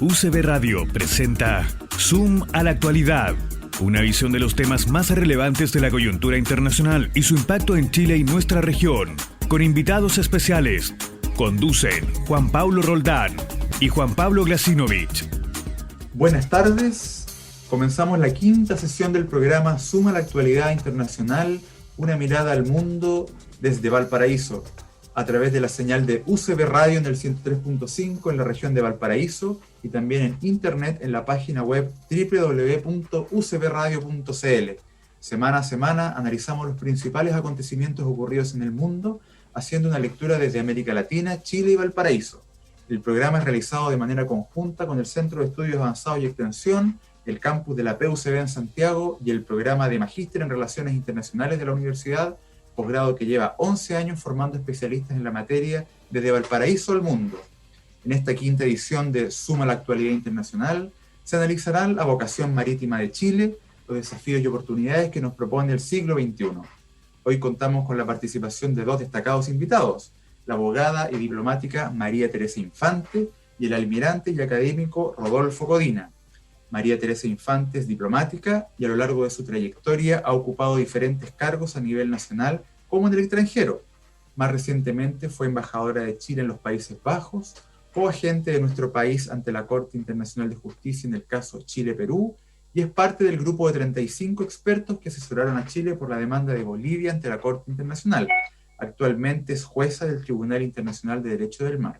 UCB Radio presenta Zoom a la actualidad, una visión de los temas más relevantes de la coyuntura internacional y su impacto en Chile y nuestra región, con invitados especiales. Conducen Juan Pablo Roldán y Juan Pablo Glasinovich. Buenas tardes, comenzamos la quinta sesión del programa Zoom a la actualidad internacional, una mirada al mundo desde Valparaíso, a través de la señal de UCB Radio en el 103.5 en la región de Valparaíso y también en internet en la página web www.ucbradio.cl. Semana a semana analizamos los principales acontecimientos ocurridos en el mundo, haciendo una lectura desde América Latina, Chile y Valparaíso. El programa es realizado de manera conjunta con el Centro de Estudios Avanzados y Extensión, el campus de la PUCB en Santiago y el programa de Magíster en Relaciones Internacionales de la Universidad, posgrado que lleva 11 años formando especialistas en la materia desde Valparaíso al mundo. En esta quinta edición de Zoom a la actualidad internacional se analizará la vocación marítima de Chile, los desafíos y oportunidades que nos propone el siglo XXI. Hoy contamos con la participación de dos destacados invitados, la abogada y diplomática María Teresa Infante y el almirante y académico Rodolfo Codina. María Teresa Infante es diplomática y a lo largo de su trayectoria ha ocupado diferentes cargos a nivel nacional como en el extranjero. Más recientemente fue embajadora de Chile en los Países Bajos o agente de nuestro país ante la Corte Internacional de Justicia en el caso Chile-Perú y es parte del grupo de 35 expertos que asesoraron a Chile por la demanda de Bolivia ante la Corte Internacional. Actualmente es jueza del Tribunal Internacional de Derecho del Mar.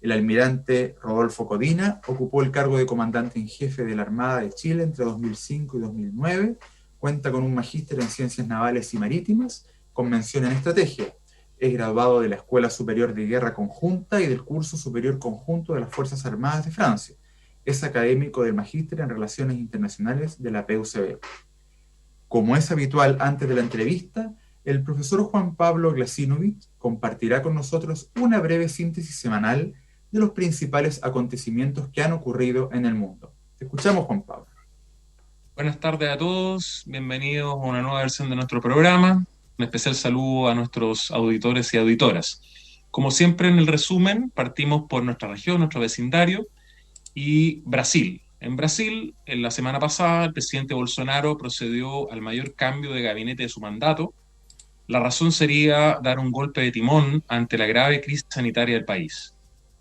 El almirante Rodolfo Codina ocupó el cargo de comandante en jefe de la Armada de Chile entre 2005 y 2009, cuenta con un magíster en Ciencias Navales y Marítimas, con mención en Estrategia. Es graduado de la Escuela Superior de Guerra Conjunta y del Curso Superior Conjunto de las Fuerzas Armadas de Francia. Es académico del Magíster en Relaciones Internacionales de la PUCB. Como es habitual antes de la entrevista, el profesor Juan Pablo Glasinovich compartirá con nosotros una breve síntesis semanal de los principales acontecimientos que han ocurrido en el mundo. Te escuchamos, Juan Pablo. Buenas tardes a todos, bienvenidos a una nueva versión de nuestro programa. Un especial saludo a nuestros auditores y auditoras. Como siempre en el resumen, partimos por nuestra región, nuestro vecindario y Brasil. En Brasil, en la semana pasada, el presidente Bolsonaro procedió al mayor cambio de gabinete de su mandato. La razón sería dar un golpe de timón ante la grave crisis sanitaria del país.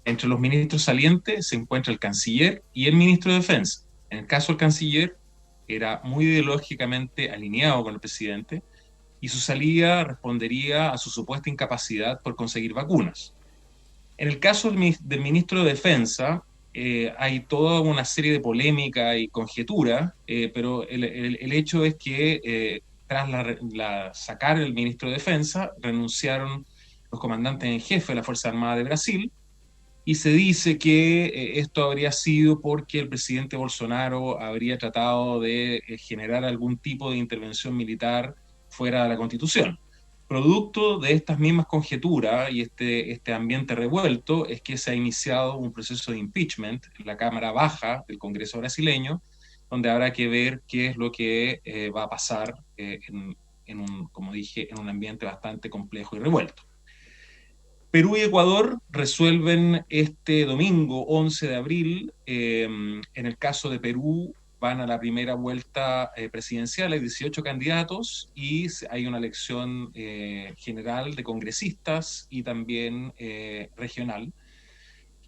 Entre los ministros salientes se encuentra el canciller y el ministro de Defensa. En el caso del canciller, era muy ideológicamente alineado con el presidente y su salida respondería a su supuesta incapacidad por conseguir vacunas. En el caso del ministro de Defensa, hay toda una serie de polémica y conjetura, pero el hecho es que tras sacar el ministro de Defensa, renunciaron los comandantes en jefe de la Fuerza Armada de Brasil, y se dice que esto habría sido porque el presidente Bolsonaro habría tratado de generar algún tipo de intervención militar fuera de la Constitución. Producto de estas mismas conjeturas y este ambiente revuelto es que se ha iniciado un proceso de impeachment en la Cámara Baja del Congreso brasileño, donde habrá que ver qué es lo que va a pasar como dije, en un ambiente bastante complejo y revuelto. Perú y Ecuador resuelven este domingo 11 de abril. En el caso de Perú van a la primera vuelta presidencial, hay 18 candidatos y hay una elección general de congresistas y también regional.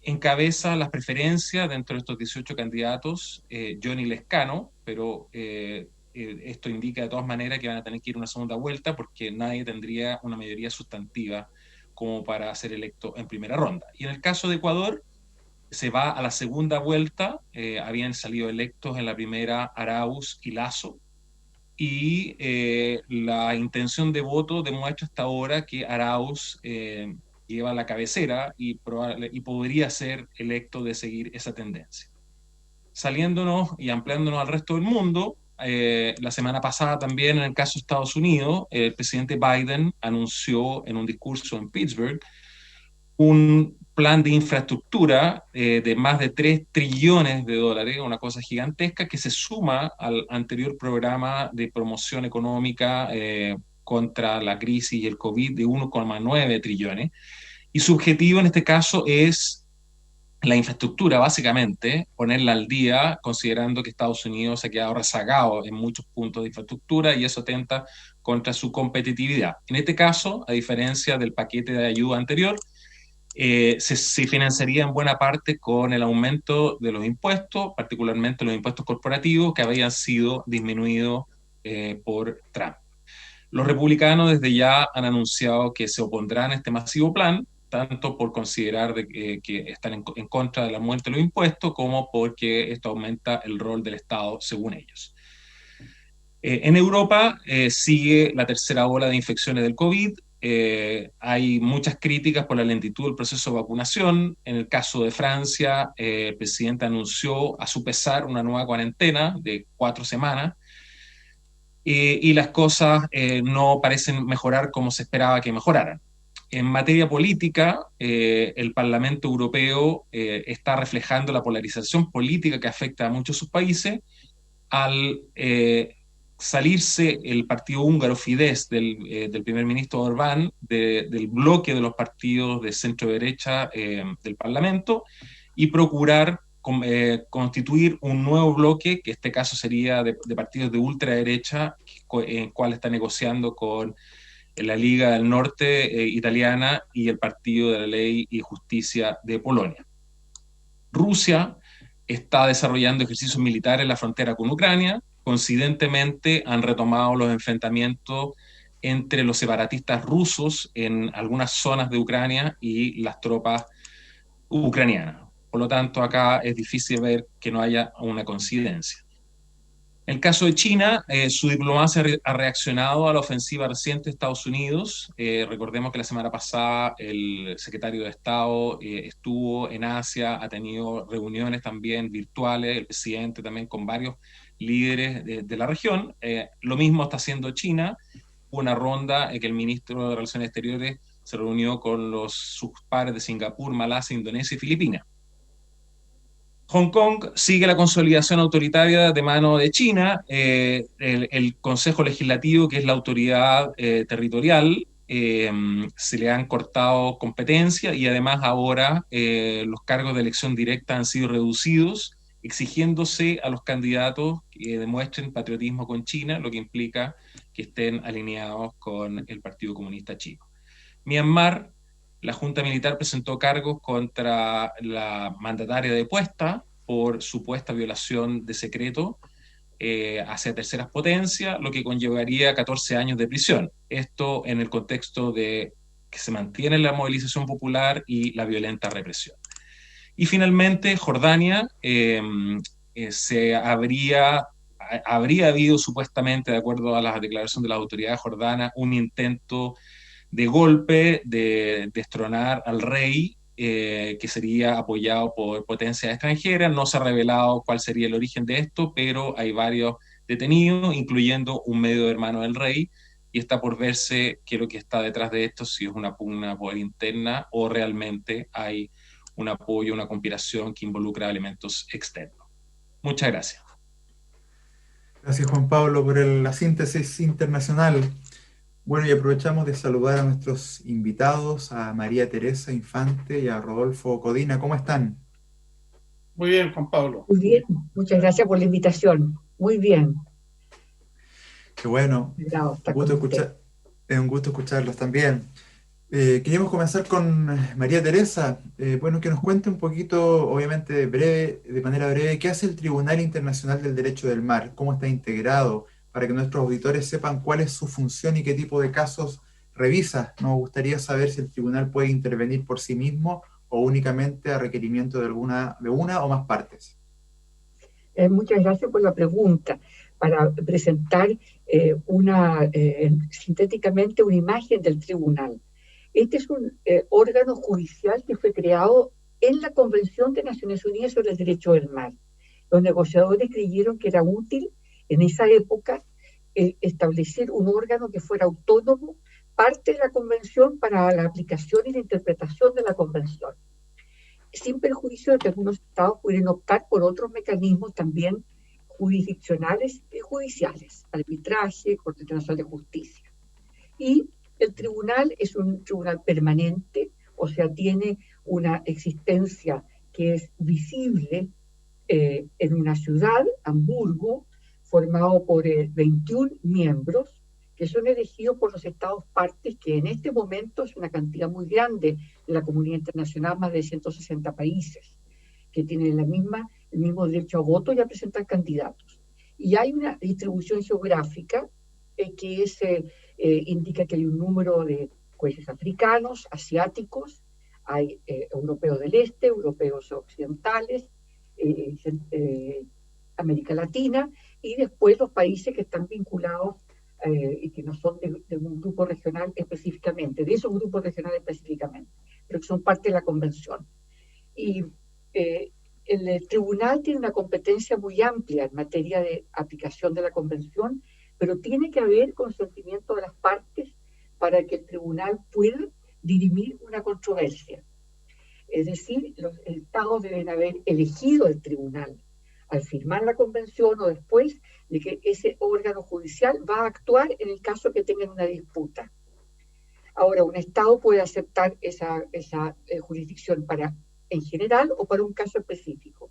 Encabeza las preferencias dentro de estos 18 candidatos Johnny Lescano, pero esto indica de todas maneras que van a tener que ir a una segunda vuelta porque nadie tendría una mayoría sustantiva como para ser electo en primera ronda. Y en el caso de Ecuador, se va a la segunda vuelta, habían salido electos en la primera Arauz y Lasso, y la intención de voto demuestra hasta ahora que Arauz lleva la cabecera y podría ser electo de seguir esa tendencia. Saliéndonos y ampliándonos al resto del mundo, la semana pasada también en el caso de Estados Unidos, el presidente Biden anunció en un discurso en Pittsburgh un plan de infraestructura de más de 3 trillones de dólares, una cosa gigantesca que se suma al anterior programa de promoción económica contra la crisis y el COVID de 1,9 trillones. Y su objetivo en este caso es la infraestructura, básicamente, ponerla al día, considerando que Estados Unidos se ha quedado rezagado en muchos puntos de infraestructura y eso atenta contra su competitividad. En este caso, a diferencia del paquete de ayuda anterior, se financiaría en buena parte con el aumento de los impuestos, particularmente los impuestos corporativos que habían sido disminuidos por Trump. Los republicanos desde ya han anunciado que se opondrán a este masivo plan, tanto por considerar que están en contra del aumento de los impuestos, como porque esto aumenta el rol del Estado, según ellos. En Europa sigue la tercera ola de infecciones del COVID. Hay muchas críticas por la lentitud del proceso de vacunación. En el caso de Francia, el presidente anunció a su pesar una nueva cuarentena de 4 semanas, y las cosas no parecen mejorar como se esperaba que mejoraran. En materia política, el Parlamento Europeo está reflejando la polarización política que afecta a muchos de sus países al salirse el partido húngaro Fidesz del primer ministro Orbán, del bloque de los partidos de centro-derecha del Parlamento, y procurar constituir un nuevo bloque, que en este caso sería de partidos de ultraderecha, en el cual está negociando con la Liga del Norte italiana y el Partido de la Ley y Justicia de Polonia. Rusia está desarrollando ejercicios militares en la frontera con Ucrania. Coincidentemente han retomado los enfrentamientos entre los separatistas rusos en algunas zonas de Ucrania y las tropas ucranianas. Por lo tanto, acá es difícil ver que no haya una coincidencia. En el caso de China, su diplomacia ha reaccionado a la ofensiva reciente de Estados Unidos. Recordemos que la semana pasada el secretario de Estado estuvo en Asia, ha tenido reuniones también virtuales, el presidente también con varios líderes de la región. Lo mismo está haciendo China. Hubo una ronda en que el ministro de Relaciones Exteriores se reunió con sus pares de Singapur, Malasia, Indonesia y Filipinas. Hong Kong sigue la consolidación autoritaria de mano de China. El Consejo Legislativo, que es la autoridad territorial, se le han cortado competencias y además ahora los cargos de elección directa han sido reducidos, exigiéndose a los candidatos que demuestren patriotismo con China, lo que implica que estén alineados con el Partido Comunista Chino. Myanmar, la Junta Militar presentó cargos contra la mandataria depuesta por supuesta violación de secreto hacia terceras potencias, lo que conllevaría 14 años de prisión. Esto en el contexto de que se mantiene la movilización popular y la violenta represión. Y finalmente, Jordania, habría habido supuestamente, de acuerdo a las declaraciones de las autoridades jordanas, un intento de golpe, de destronar al rey, que sería apoyado por potencias extranjeras. No se ha revelado cuál sería el origen de esto, pero hay varios detenidos, incluyendo un medio hermano del rey, y está por verse qué es lo que está detrás de esto, si es una pugna poder interna o realmente hay un apoyo, una conspiración que involucra elementos externos. Muchas gracias. Gracias, Juan Pablo, por la síntesis internacional. Bueno, y aprovechamos de saludar a nuestros invitados, a María Teresa Infante y a Rodolfo Codina. ¿Cómo están? Muy bien, Juan Pablo. Muy bien, muchas gracias por la invitación. Muy bien. Qué bueno. Es un gusto escucharlos también. Queríamos comenzar con María Teresa. Bueno, que nos cuente un poquito, obviamente de manera breve, qué hace el Tribunal Internacional del Derecho del Mar, cómo está integrado, para que nuestros auditores sepan cuál es su función y qué tipo de casos revisa. Nos gustaría saber si el tribunal puede intervenir por sí mismo o únicamente a requerimiento de una o más partes. Muchas gracias por la pregunta. Para presentar sintéticamente una imagen del tribunal. Este es un órgano judicial que fue creado en la Convención de Naciones Unidas sobre el Derecho del Mar. Los negociadores creyeron que era útil en esa época establecer un órgano que fuera autónomo, parte de la Convención, para la aplicación y la interpretación de la Convención, sin perjuicio de que algunos estados pudieran optar por otros mecanismos también jurisdiccionales y judiciales, arbitraje, Corte Internacional de Justicia. Y el tribunal es un tribunal permanente, o sea, tiene una existencia que es visible en una ciudad, Hamburgo, formado por 21 miembros que son elegidos por los estados partes, que en este momento es una cantidad muy grande de la comunidad internacional, más de 160 países, que tienen el mismo derecho a voto y a presentar candidatos. Y hay una distribución geográfica que indica que hay un número de países africanos, asiáticos, hay europeos del este, europeos occidentales, América Latina, y después los países que están vinculados y que no son de un grupo regional específicamente, de esos grupos regionales específicamente, pero que son parte de la convención. Y el tribunal tiene una competencia muy amplia en materia de aplicación de la convención, pero tiene que haber consentimiento de las partes para que el tribunal pueda dirimir una controversia. Es decir, los estados deben haber elegido el tribunal al firmar la convención o después de que ese órgano judicial va a actuar en el caso que tengan una disputa. Ahora, un estado puede aceptar esa jurisdicción en general o para un caso específico.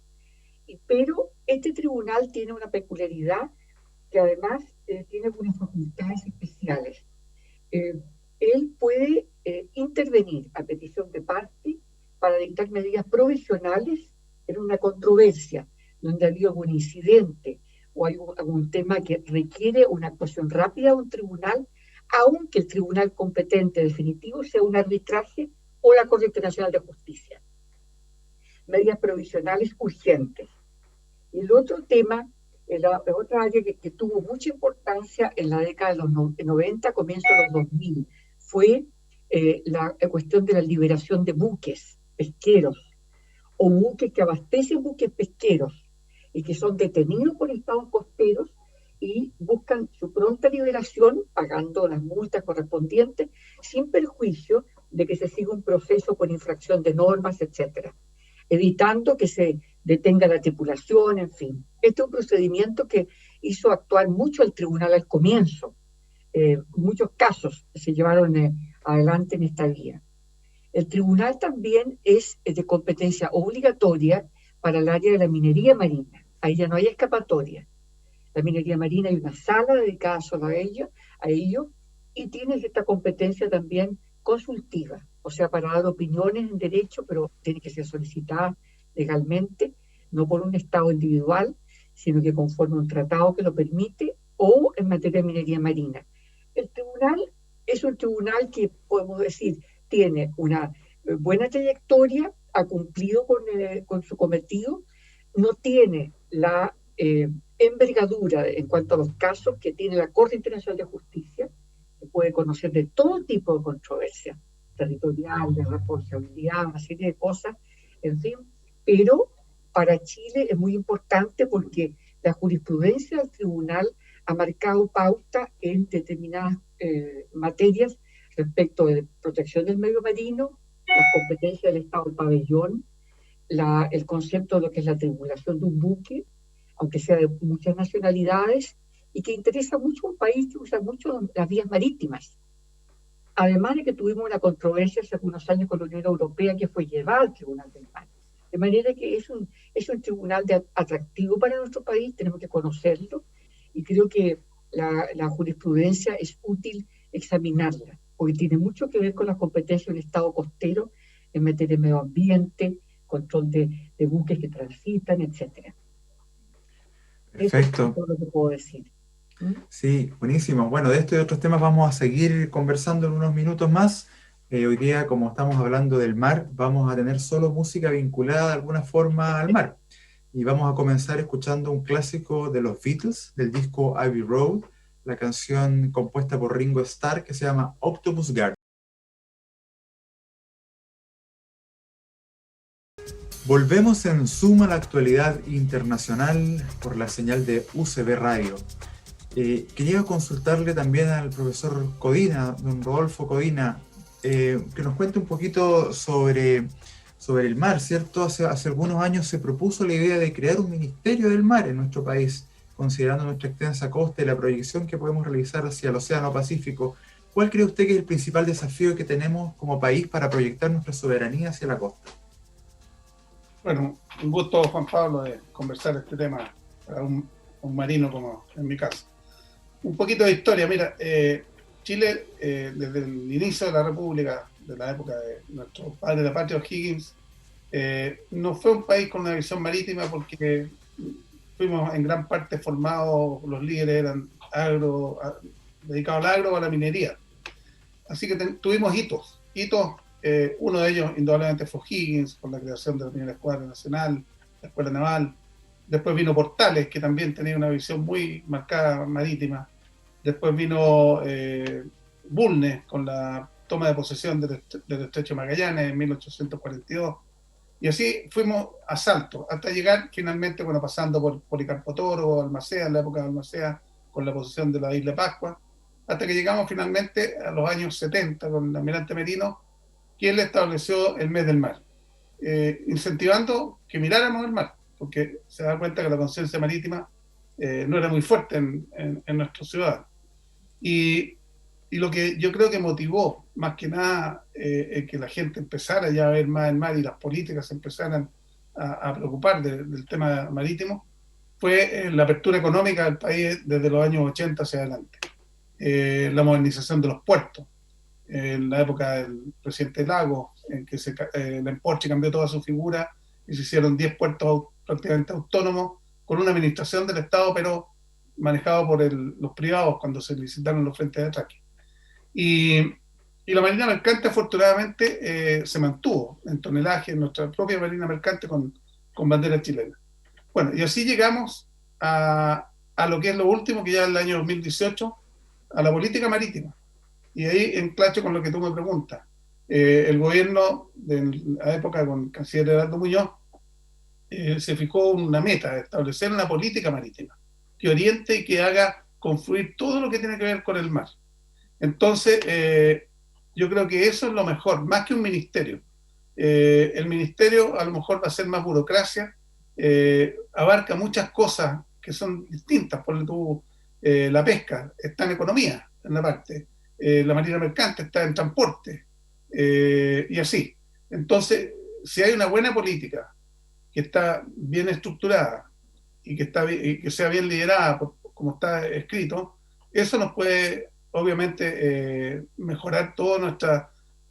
Pero este tribunal tiene una peculiaridad que además tiene algunas facultades especiales. Él puede intervenir a petición de parte para dictar medidas provisionales en una controversia donde ha habido algún incidente o hay algún tema que requiere una actuación rápida de un tribunal, aunque el tribunal competente definitivo sea un arbitraje o la Corte Internacional de Justicia. Medidas provisionales urgentes. Y el otro tema, la otra área que tuvo mucha importancia en la década de los 90, comienzo de los 2000, fue la cuestión de la liberación de buques pesqueros o buques que abastecen buques pesqueros y que son detenidos por estados costeros y buscan su pronta liberación pagando las multas correspondientes sin perjuicio de que se siga un proceso por infracción de normas, etcétera, evitando que se detenga la tripulación, en fin. Este es un procedimiento que hizo actuar mucho el tribunal al comienzo. Muchos casos se llevaron adelante en esta vía. El tribunal también es de competencia obligatoria para el área de la minería marina. Ahí ya no hay escapatoria. La minería marina hay una sala dedicada solo a ello, y tiene esta competencia también consultiva, o sea, para dar opiniones en derecho, pero tiene que ser solicitada legalmente, no por un Estado individual, sino que conforme a un tratado que lo permite, o en materia de minería marina. El tribunal es un tribunal que, podemos decir, tiene una buena trayectoria, ha cumplido con su cometido, no tiene la envergadura en cuanto a los casos que tiene la Corte Internacional de Justicia, que puede conocer de todo tipo de controversias, territorial, de responsabilidad, una serie de cosas, en fin, pero para Chile es muy importante porque la jurisprudencia del tribunal ha marcado pauta en determinadas materias respecto de protección del medio marino, las competencias del Estado del pabellón, el concepto de lo que es la tripulación de un buque, aunque sea de muchas nacionalidades, y que interesa mucho a un país que usa mucho las vías marítimas. Además de que tuvimos una controversia hace algunos años con la Unión Europea que fue llevada al Tribunal del Mar. De manera que es un tribunal atractivo para nuestro país, tenemos que conocerlo, y creo que la jurisprudencia es útil examinarla, porque tiene mucho que ver con las competencias del Estado costero en materia de medio ambiente, control de buques que transitan, etc. Perfecto. Eso es todo lo que puedo decir. Sí, buenísimo. Bueno, de esto y otros temas vamos a seguir conversando en unos minutos más. Hoy día, como estamos hablando del mar, vamos a tener solo música vinculada de alguna forma al mar. Y vamos a comenzar escuchando un clásico de los Beatles, del disco Abbey Road, la canción compuesta por Ringo Starr que se llama Octopus Garden. Volvemos en Zoom a la actualidad internacional por la señal de UCB Radio. Quería consultarle también al profesor Codina, don Rodolfo Codina, que nos cuente un poquito sobre el mar, ¿cierto? Hace algunos años se propuso la idea de crear un ministerio del mar en nuestro país, considerando nuestra extensa costa y la proyección que podemos realizar hacia el Océano Pacífico. ¿Cuál cree usted que es el principal desafío que tenemos como país para proyectar nuestra soberanía hacia la costa? Bueno, un gusto, Juan Pablo, de conversar este tema para un marino como en mi caso. Un poquito de historia. Mira, Chile, desde el inicio de la República, de la época de nuestro padre de la patria, O'Higgins, no fue un país con una visión marítima porque fuimos en gran parte formados, los líderes eran dedicados al agro o a la minería. Así que tuvimos hitos. Uno de ellos indudablemente fue O'Higgins, con la creación de la primera Escuadra Nacional, la Escuela Naval. Después vino Portales, que también tenía una visión muy marcada marítima. Después vino Bulnes, con la toma de posesión del Estrecho de Magallanes en 1842. Y así fuimos a salto, hasta llegar finalmente, bueno, pasando por Policarpo Toro, Balmaceda, en la época de Balmaceda, con la posesión de la isla de Pascua, hasta que llegamos finalmente a los años 70 con el almirante Merino, quien le estableció el mes del mar, incentivando que miráramos el mar, porque se da cuenta que la conciencia marítima no era muy fuerte en nuestra ciudad. Y lo que yo creo que motivó más que nada que la gente empezara ya a ver más el mar y las políticas se empezaran a preocupar del tema marítimo, fue la apertura económica del país desde los años 80 hacia adelante. La modernización de los puertos. En la época del presidente Lagos, en que la Emporche cambió toda su figura y se hicieron 10 puertos prácticamente autónomos con una administración del Estado, pero manejado por los privados cuando se licitaron los frentes de atraque. Y la marina mercante afortunadamente se mantuvo en tonelaje, en nuestra propia marina mercante con bandera chilena. Bueno, y así llegamos a lo que es lo último, que ya es el año 2018, a la política marítima. Y ahí enclacho con lo que tú me preguntas. El gobierno de la época con el canciller Heraldo Muñoz se fijó una meta, de establecer una política marítima que oriente y que haga confluir todo lo que tiene que ver con el mar. Entonces, yo creo que eso es lo mejor, más que un ministerio. El ministerio a lo mejor va a ser más burocracia, abarca muchas cosas que son distintas. Por la pesca está en economía, en la parte. La marina mercante está en transporte, y así. Entonces, si hay una buena política que está bien estructurada y que sea bien liderada, como está escrito, eso nos puede, obviamente, mejorar todo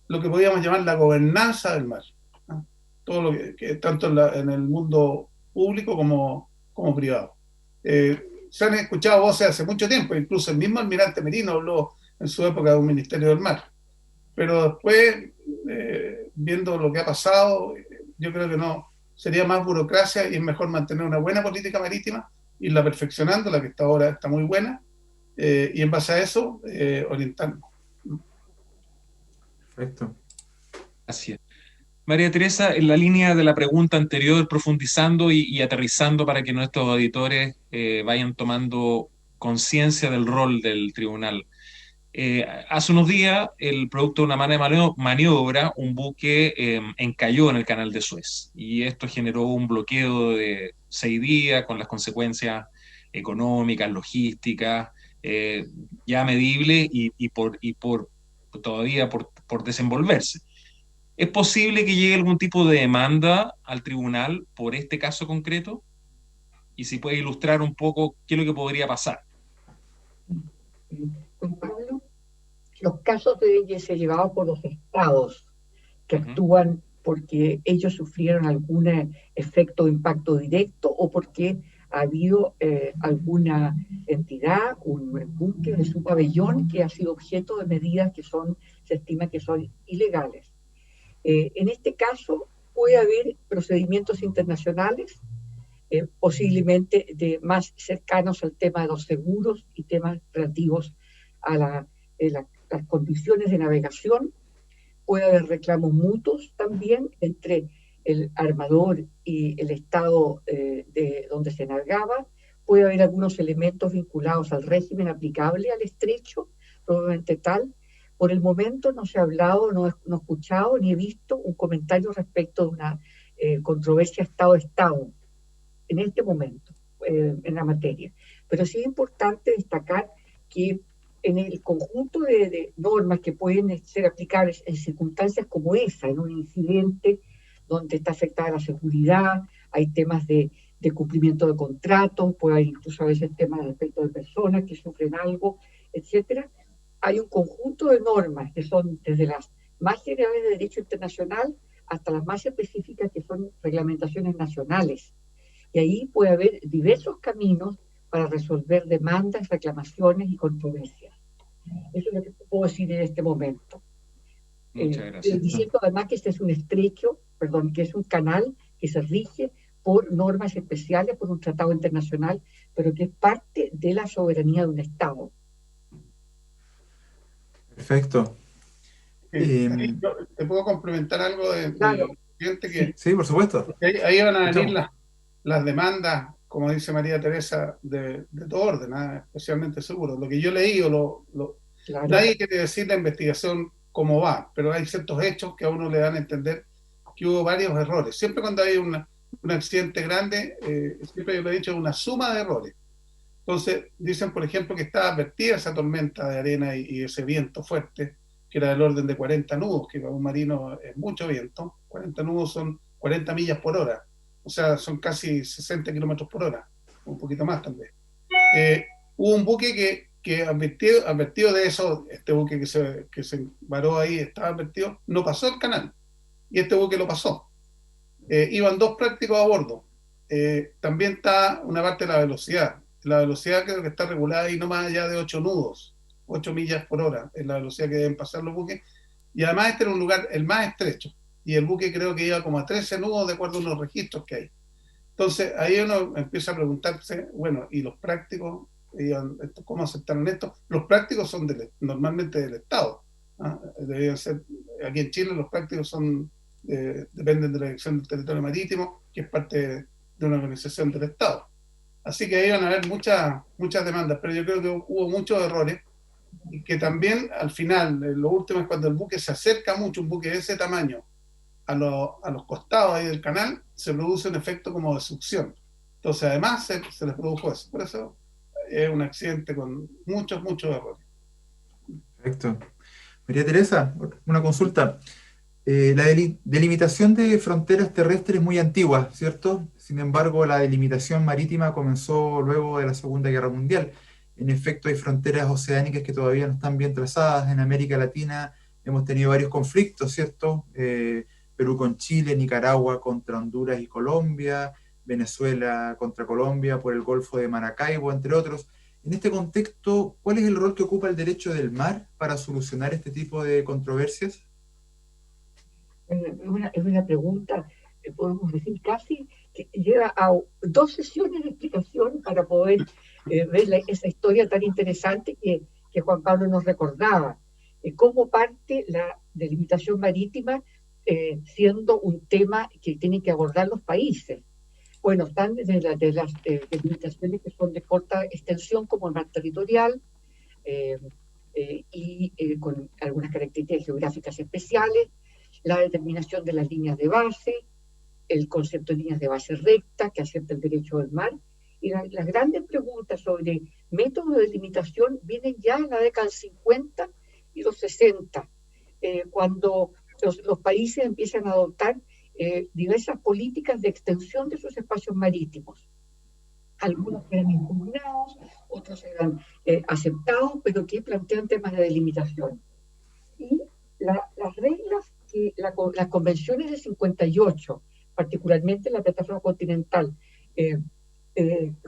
lo que podríamos llamar la gobernanza del mar, ¿no? Todo lo que tanto en el mundo público como privado. Se han escuchado voces hace mucho tiempo, incluso el mismo almirante Merino habló en su época de un ministerio del mar. Pero después, viendo lo que ha pasado, yo creo que no, sería más burocracia y es mejor mantener una buena política marítima, irla perfeccionando, la que está ahora está muy buena, y en base a eso, orientarnos. Perfecto. Así es. María Teresa, en la línea de la pregunta anterior, profundizando y aterrizando para que nuestros auditores vayan tomando conciencia del rol del tribunal. Hace unos días, el producto de una maniobra, un buque encalló en el canal de Suez y esto generó un bloqueo de 6 días con las consecuencias económicas, logísticas, ya medibles y todavía por desenvolverse. ¿Es posible que llegue algún tipo de demanda al tribunal por este caso concreto? Y si puede ilustrar un poco qué es lo que podría pasar. Juan Pablo, los casos deben ser llevados por los estados que actúan porque ellos sufrieron algún efecto o impacto directo o porque ha habido alguna entidad, un buque de su pabellón que ha sido objeto de medidas que se estima que son ilegales. En este caso puede haber procedimientos internacionales, posiblemente más cercanos al tema de los seguros y temas relativos a las condiciones de navegación. Puede haber reclamos mutuos también entre el armador y el estado de donde se navegaba. Puede haber algunos elementos vinculados al régimen aplicable al estrecho, probablemente tal. Por el momento no se ha hablado, no he escuchado ni he visto un comentario respecto de una controversia Estado-Estado en este momento en la materia. Pero sí es importante destacar que en el conjunto de normas que pueden ser aplicables en circunstancias como esa, en un incidente donde está afectada la seguridad, hay temas de cumplimiento de contratos, puede haber incluso a veces temas respecto de personas que sufren algo, etcétera. Hay un conjunto de normas que son desde las más generales de derecho internacional hasta las más específicas que son reglamentaciones nacionales. Y ahí puede haber diversos caminos para resolver demandas, reclamaciones y controversias. Eso es lo que puedo decir en este momento. Muchas gracias. Diciendo además que este es un que es un canal que se rige por normas especiales, por un tratado internacional, pero que es parte de la soberanía de un Estado. Perfecto. ¿Te puedo complementar algo Claro. Sí, por supuesto. Ahí van a venir las demandas, como dice María Teresa, de todo orden, especialmente seguro. Lo que yo leí, Claro. nadie quiere decir la investigación cómo va, pero hay ciertos hechos que a uno le dan a entender que hubo varios errores. Siempre cuando hay un accidente grande, siempre yo lo he dicho, es una suma de errores. Entonces, dicen, por ejemplo, que estaba advertida esa tormenta de arena y ese viento fuerte, que era del orden de 40 nudos, que para un marino es mucho viento. 40 nudos son 40 millas por hora, o sea, son casi 60 kilómetros por hora, un poquito más tal vez. Hubo un buque que advertido de eso, este buque que se varó ahí, estaba advertido, no pasó el canal, y este buque lo pasó. Iban 2 prácticos a bordo. También está una parte de la velocidad. La velocidad creo que está regulada ahí no más allá de 8 nudos, 8 millas por hora, es la velocidad que deben pasar los buques. Y además este era un lugar el más estrecho, y el buque creo que iba como a 13 nudos de acuerdo a unos registros que hay. Entonces ahí uno empieza a preguntarse, bueno, ¿y los prácticos? ¿Cómo aceptaron esto? Los prácticos son normalmente del Estado. Deberían ser, aquí en Chile los prácticos son dependen de la Dirección del Territorio Marítimo, que es parte de una organización del Estado. Así que ahí van a haber muchas demandas, pero yo creo que hubo muchos errores y que también al final, lo último es cuando el buque se acerca mucho, un buque de ese tamaño, a los costados ahí del canal, se produce un efecto como de succión. Entonces además se les produjo eso. Por eso es un accidente con muchos errores. Perfecto. María Teresa, una consulta. La delimitación de fronteras terrestres es muy antigua, ¿cierto? Sin embargo, la delimitación marítima comenzó luego de la Segunda Guerra Mundial. En efecto, hay fronteras oceánicas que todavía no están bien trazadas. En América Latina hemos tenido varios conflictos, ¿cierto? Perú con Chile, Nicaragua contra Honduras y Colombia, Venezuela contra Colombia por el Golfo de Maracaibo, entre otros. En este contexto, ¿cuál es el rol que ocupa el derecho del mar para solucionar este tipo de controversias? Es una pregunta, podemos decir casi, que lleva a 2 sesiones de explicación para poder ver esa historia tan interesante que Juan Pablo nos recordaba. Cómo parte la delimitación marítima siendo un tema que tienen que abordar los países. Bueno, están desde las delimitaciones que son de corta extensión, como el mar territorial, y con algunas características geográficas especiales, la determinación de las líneas de base, el concepto de líneas de base recta que acepta el derecho del mar, y las grandes preguntas sobre métodos de delimitación vienen ya en la década del 50 y los 60, cuando los países empiezan a adoptar diversas políticas de extensión de sus espacios marítimos. Algunos eran impugnados, otros eran aceptados, pero que plantean temas de delimitación. Y las reglas que las convenciones de 58, particularmente la plataforma continental,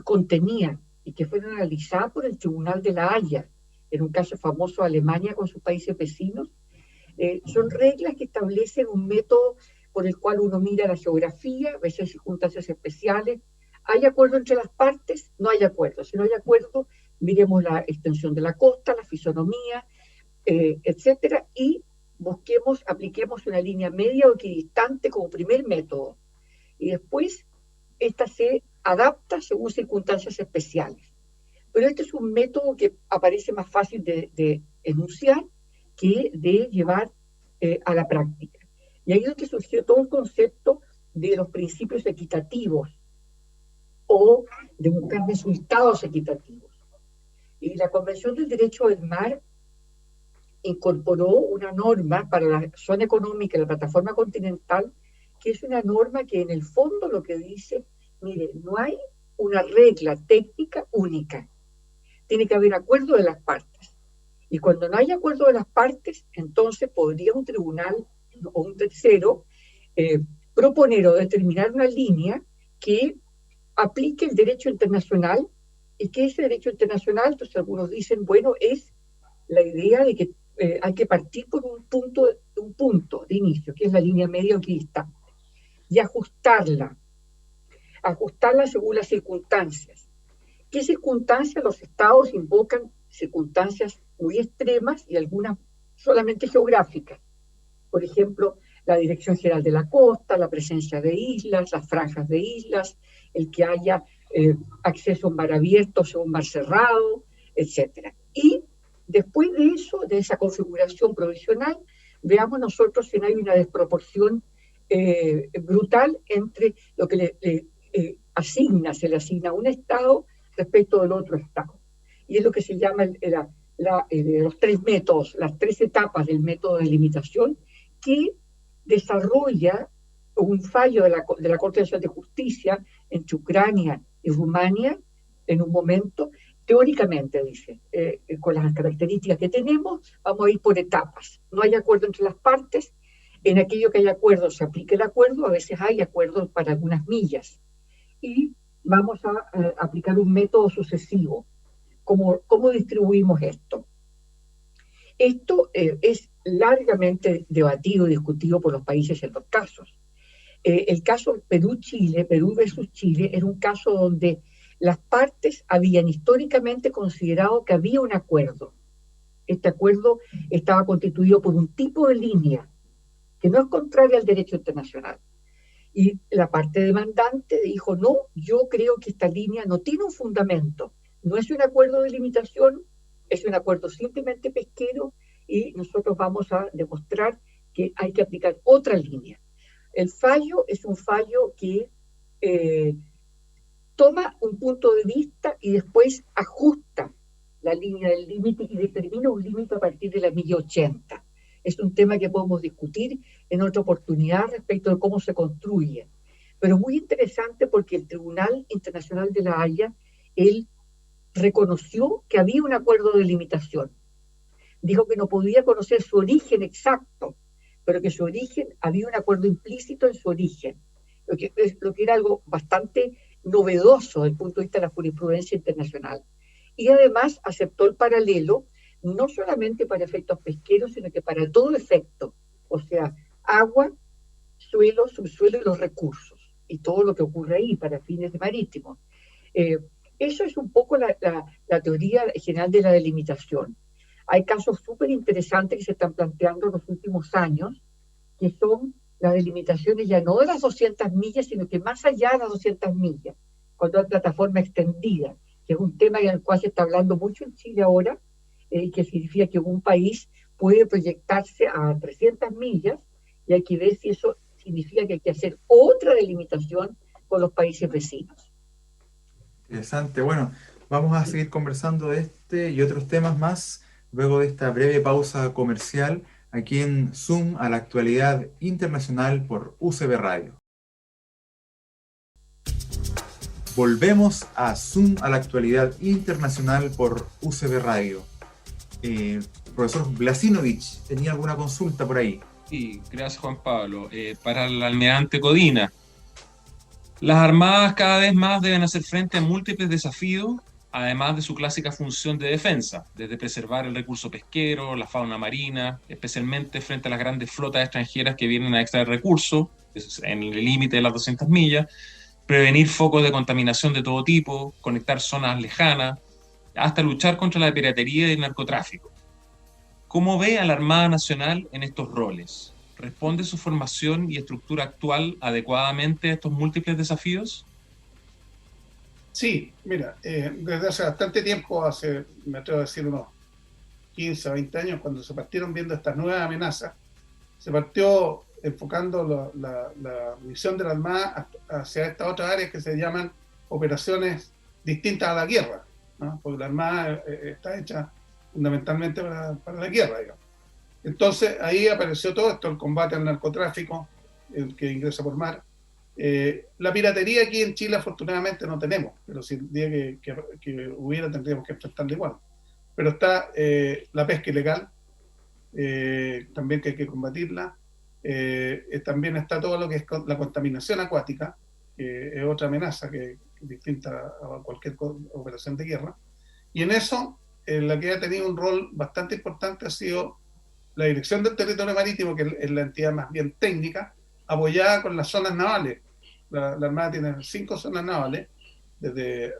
contenían y que fueron analizadas por el Tribunal de la Haya, en un caso famoso Alemania con sus países vecinos, son reglas que establecen un método por el cual uno mira la geografía, a veces circunstancias especiales. ¿Hay acuerdo entre las partes? No hay acuerdo. Si no hay acuerdo, miremos la extensión de la costa, la fisonomía, etcétera, y apliquemos una línea media o equidistante como primer método. Y después, esta se adapta según circunstancias especiales. Pero este es un método que aparece más fácil de enunciar que de llevar a la práctica. Y ahí es donde surgió todo el concepto de los principios equitativos o de buscar resultados equitativos. Y la Convención del Derecho del Mar incorporó una norma para la zona económica de la plataforma continental que es una norma que en el fondo lo que dice, mire, no hay una regla técnica única, tiene que haber acuerdo de las partes. Y cuando no hay acuerdo de las partes, entonces podría un tribunal o un tercero proponer o determinar una línea que aplique el derecho internacional, y que ese derecho internacional, entonces algunos dicen, bueno, es la idea de que hay que partir por un punto de inicio, que es la línea media equidistante, y ajustarla según las circunstancias. ¿Qué circunstancias? Los estados invocan circunstancias muy extremas y algunas solamente geográficas. Por ejemplo, la Dirección General de la Costa, la presencia de islas, las franjas de islas, el que haya acceso a un mar abierto o un mar cerrado, etc. Y después de eso, de esa configuración provisional, veamos nosotros si no hay una desproporción brutal entre lo que se le asigna a un Estado respecto del otro Estado. Y es lo que se llama los tres métodos, las tres etapas del método de limitación, que desarrolla un fallo de la Corte Nacional de Justicia entre Ucrania y Rumania en un momento. Teóricamente, dice, con las características que tenemos, vamos a ir por etapas. No hay acuerdo entre las partes. En aquello que hay acuerdo se aplica el acuerdo, a veces hay acuerdos para algunas millas. Y vamos a aplicar un método sucesivo. ¿Cómo distribuimos esto? Esto es largamente debatido y discutido por los países en los casos. El caso Perú-Chile, Perú versus Chile, era un caso donde las partes habían históricamente considerado que había un acuerdo. Este acuerdo estaba constituido por un tipo de línea que no es contraria al derecho internacional. Y la parte demandante dijo, no, yo creo que esta línea no tiene un fundamento, no es un acuerdo de limitación, es un acuerdo simplemente pesquero y nosotros vamos a demostrar que hay que aplicar otra línea. El fallo es un fallo que toma un punto de vista y después ajusta la línea del límite y determina un límite a partir de la milla 80. Es un tema que podemos discutir en otra oportunidad respecto de cómo se construye. Pero muy interesante porque el Tribunal Internacional de la Haya, él reconoció que había un acuerdo de limitación. Dijo que no podía conocer su origen exacto, pero que su origen, había un acuerdo implícito en su origen, lo que era algo bastante novedoso desde el punto de vista de la jurisprudencia internacional. Y además aceptó el paralelo, no solamente para efectos pesqueros, sino que para todo efecto, o sea, agua, suelo, subsuelo y los recursos, y todo lo que ocurre ahí para fines de marítimos. Eso es un poco la teoría general de la delimitación. Hay casos súper interesantes que se están planteando en los últimos años, que son las delimitaciones ya no de las 200 millas, sino que más allá de las 200 millas, cuando hay plataforma extendida, que es un tema en el cual se está hablando mucho en Chile ahora, que significa que un país puede proyectarse a 300 millas, y hay que ver si eso significa que hay que hacer otra delimitación con los países vecinos. Interesante. Bueno, vamos a seguir conversando de este y otros temas más luego de esta breve pausa comercial aquí en Zoom a la actualidad internacional por UCB Radio. Volvemos a Zoom a la actualidad internacional por UCB Radio. Profesor Vlasinovich, ¿tenía alguna consulta por ahí? Sí, gracias Juan Pablo. Para el almirante Codina, las armadas cada vez más deben hacer frente a múltiples desafíos, además de su clásica función de defensa, desde preservar el recurso pesquero, la fauna marina, especialmente frente a las grandes flotas extranjeras que vienen a extraer recursos, en el límite de las 200 millas, prevenir focos de contaminación de todo tipo, conectar zonas lejanas, hasta luchar contra la piratería y el narcotráfico. ¿Cómo ve a la Armada Nacional en estos roles? ¿Responde su formación y estructura actual adecuadamente a estos múltiples desafíos? Sí, mira, desde hace bastante tiempo, me atrevo a decir unos 15 o 20 años, cuando se partieron viendo estas nuevas amenazas, se partió enfocando la misión de la Armada hacia estas otras áreas que se llaman operaciones distintas a la guerra, ¿no? Porque la Armada está hecha fundamentalmente para la guerra, digamos. Entonces ahí apareció todo esto, el combate al narcotráfico, el que ingresa por mar. La piratería aquí en Chile afortunadamente no tenemos, pero si el día que hubiera tendríamos que enfrentarla igual. Pero está la pesca ilegal, también que hay que combatirla. También está todo lo que es la contaminación acuática, que es otra amenaza que es distinta a cualquier operación de guerra. Y en eso, la que ha tenido un rol bastante importante ha sido la Dirección del Territorio Marítimo, que es la entidad más bien técnica, apoyada con las zonas navales. La Armada tiene 5 zonas navales, desde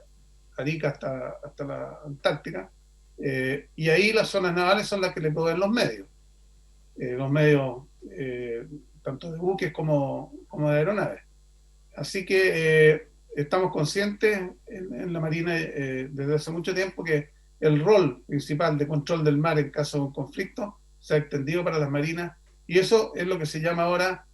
Arica hasta la Antártica, y ahí las zonas navales son las que le proveen los medios tanto de buques como de aeronaves. Así que estamos conscientes en la Marina desde hace mucho tiempo que el rol principal de control del mar en caso de un conflicto se ha extendido para las marinas, y eso es lo que se llama ahora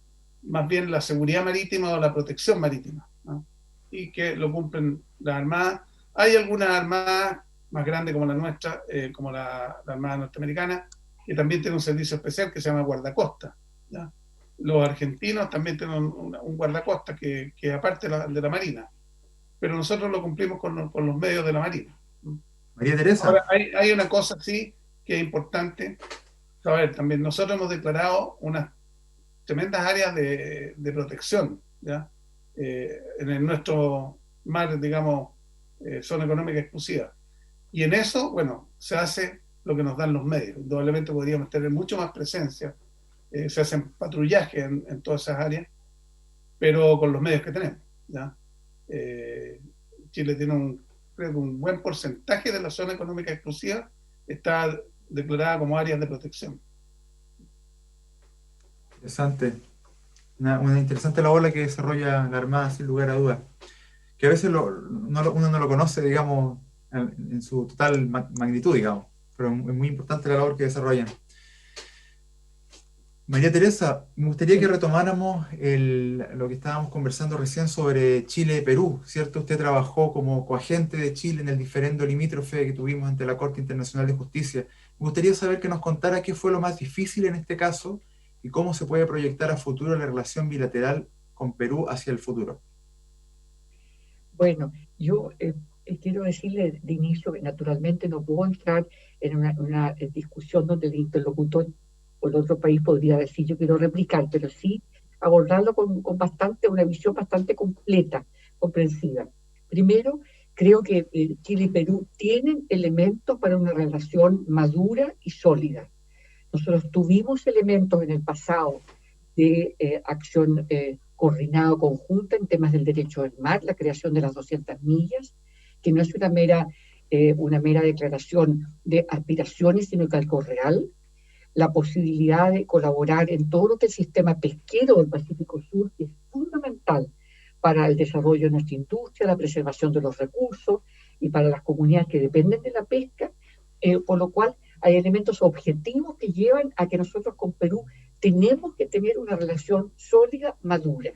más bien la seguridad marítima o la protección marítima, ¿no? Y que lo cumplen las armadas. Hay algunas armadas más grandes como la nuestra, como la Armada Norteamericana, que también tiene un servicio especial que se llama guardacosta, ¿ya? Los argentinos también tienen un guardacosta que aparte de la Marina, pero nosotros lo cumplimos con los medios de la Marina. María Teresa. Ahora, hay una cosa sí que es importante saber también. Nosotros hemos declarado unas tremendas áreas de protección, ¿ya? En nuestro mar, digamos, zona económica exclusiva. Y en eso, bueno, se hace lo que nos dan los medios. Indudablemente podríamos tener mucho más presencia. Se hacen patrullajes en todas esas áreas, pero con los medios que tenemos, ¿ya? Chile tiene creo que un buen porcentaje de la zona económica exclusiva está declarada como áreas de protección. Interesante. Una interesante labor la que desarrolla la Armada, sin lugar a dudas. Que a veces uno no lo conoce, digamos, en su total magnitud, digamos. Pero es muy importante la labor que desarrollan. María Teresa, me gustaría que retomáramos lo que estábamos conversando recién sobre Chile y Perú, ¿cierto? Usted trabajó como coagente de Chile en el diferendo limítrofe que tuvimos ante la Corte Internacional de Justicia. Me gustaría saber que nos contara qué fue lo más difícil en este caso y cómo se puede proyectar a futuro la relación bilateral con Perú hacia el futuro. Bueno, yo quiero decirle de inicio que naturalmente no puedo entrar en una discusión donde el interlocutor o el otro país podría decir yo quiero replicar, pero sí abordarlo con una visión bastante completa, comprensiva. Primero, creo que Chile y Perú tienen elementos para una relación madura y sólida. Nosotros tuvimos elementos en el pasado de acción coordinada conjunta en temas del derecho del mar, la creación de las 200 millas, que no es una mera declaración de aspiraciones, sino que algo real. La posibilidad de colaborar en todo lo que es el sistema pesquero del Pacífico Sur, que es fundamental para el desarrollo de nuestra industria, la preservación de los recursos y para las comunidades que dependen de la pesca, por lo cual hay elementos objetivos que llevan a que nosotros con Perú tenemos que tener una relación sólida, madura.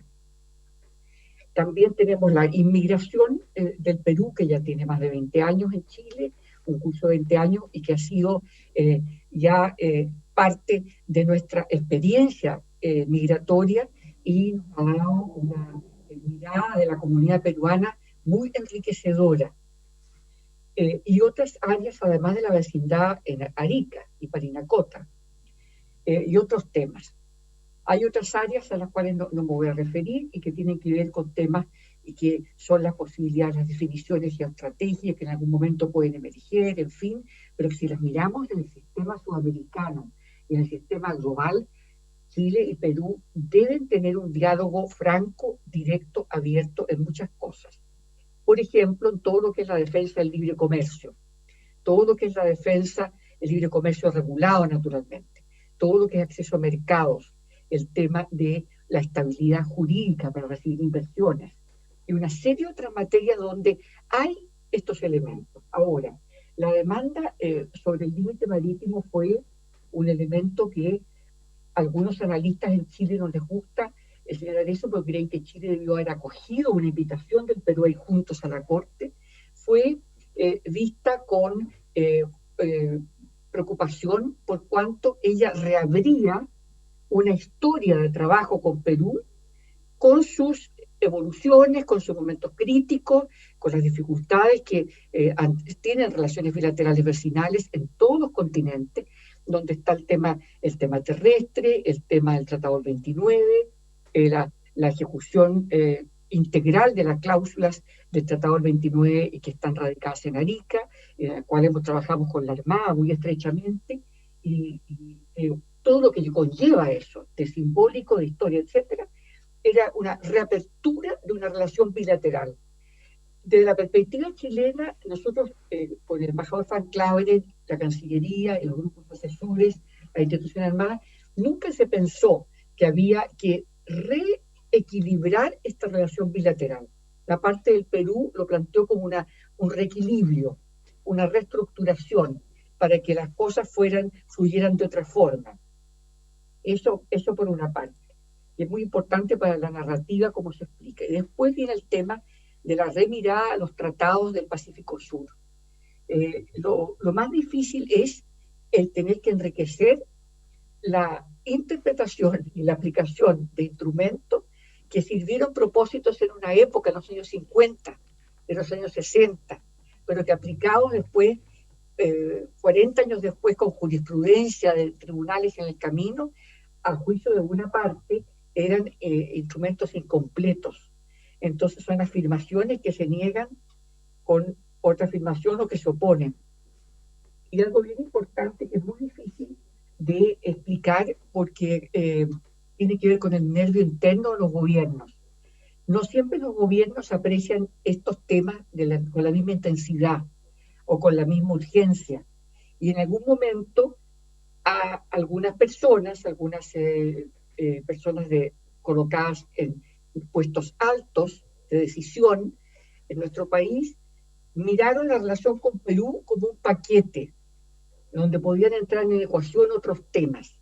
También tenemos la inmigración del Perú, que ya tiene más de 20 años en Chile, un curso de 20 años, y que ha sido parte de nuestra experiencia migratoria, y nos ha dado una mirada de la comunidad peruana muy enriquecedora. Y otras áreas, además de la vecindad en Arica y Parinacota, y otros temas. Hay otras áreas a las cuales no me voy a referir y que tienen que ver con temas y que son las posibilidades, las definiciones y estrategias que en algún momento pueden emerger, en fin, pero que si las miramos en el sistema sudamericano y en el sistema global, Chile y Perú deben tener un diálogo franco, directo, abierto en muchas cosas. Por ejemplo, en todo lo que es la defensa del libre comercio, todo lo que es la defensa del libre comercio regulado naturalmente, todo lo que es acceso a mercados, el tema de la estabilidad jurídica para recibir inversiones y una serie de otras materias donde hay estos elementos. Ahora, la demanda sobre el límite marítimo fue un elemento que algunos analistas en Chile no les gusta señalar eso, porque creen que Chile debió haber acogido una invitación del Perú a ir juntos a la Corte. Fue vista con preocupación por cuanto ella reabría una historia de trabajo con Perú con sus evoluciones, con sus momentos críticos, con las dificultades que tienen relaciones bilaterales vecinales en todos los continentes, donde está el tema terrestre, el tema del Tratado del 29, la ejecución integral de las cláusulas del Tratado del 29 y que están radicadas en Arica, en la cual trabajamos con la Armada muy estrechamente, y todo lo que conlleva eso, de simbólico, de historia, etcétera, era una reapertura de una relación bilateral. Desde la perspectiva chilena, nosotros, con el embajador Frank Claverer, la Cancillería y los grupos asesores, la institución armada, nunca se pensó que había que reequilibrar esta relación bilateral. La parte del Perú lo planteó como un reequilibrio, una reestructuración, para que las cosas fluyeran de otra forma. Eso por una parte. Y es muy importante para la narrativa cómo se explica. Y después viene el tema de la remirada a los tratados del Pacífico Sur. Lo más difícil es el tener que enriquecer la interpretación y la aplicación de instrumentos que sirvieron propósitos en una época, en los años 50, en los años 60, pero que aplicados después, 40 años después, con jurisprudencia de tribunales en el camino, a juicio de una parte, eran instrumentos incompletos. Entonces son afirmaciones que se niegan con otra afirmación o que se oponen. Y algo bien importante que es muy difícil de explicar porque tiene que ver con el nervio interno de los gobiernos. No siempre los gobiernos aprecian estos temas con la misma intensidad o con la misma urgencia. Y en algún momento a algunas personas colocadas en puestos altos de decisión en nuestro país, miraron la relación con Perú como un paquete, donde podían entrar en ecuación otros temas.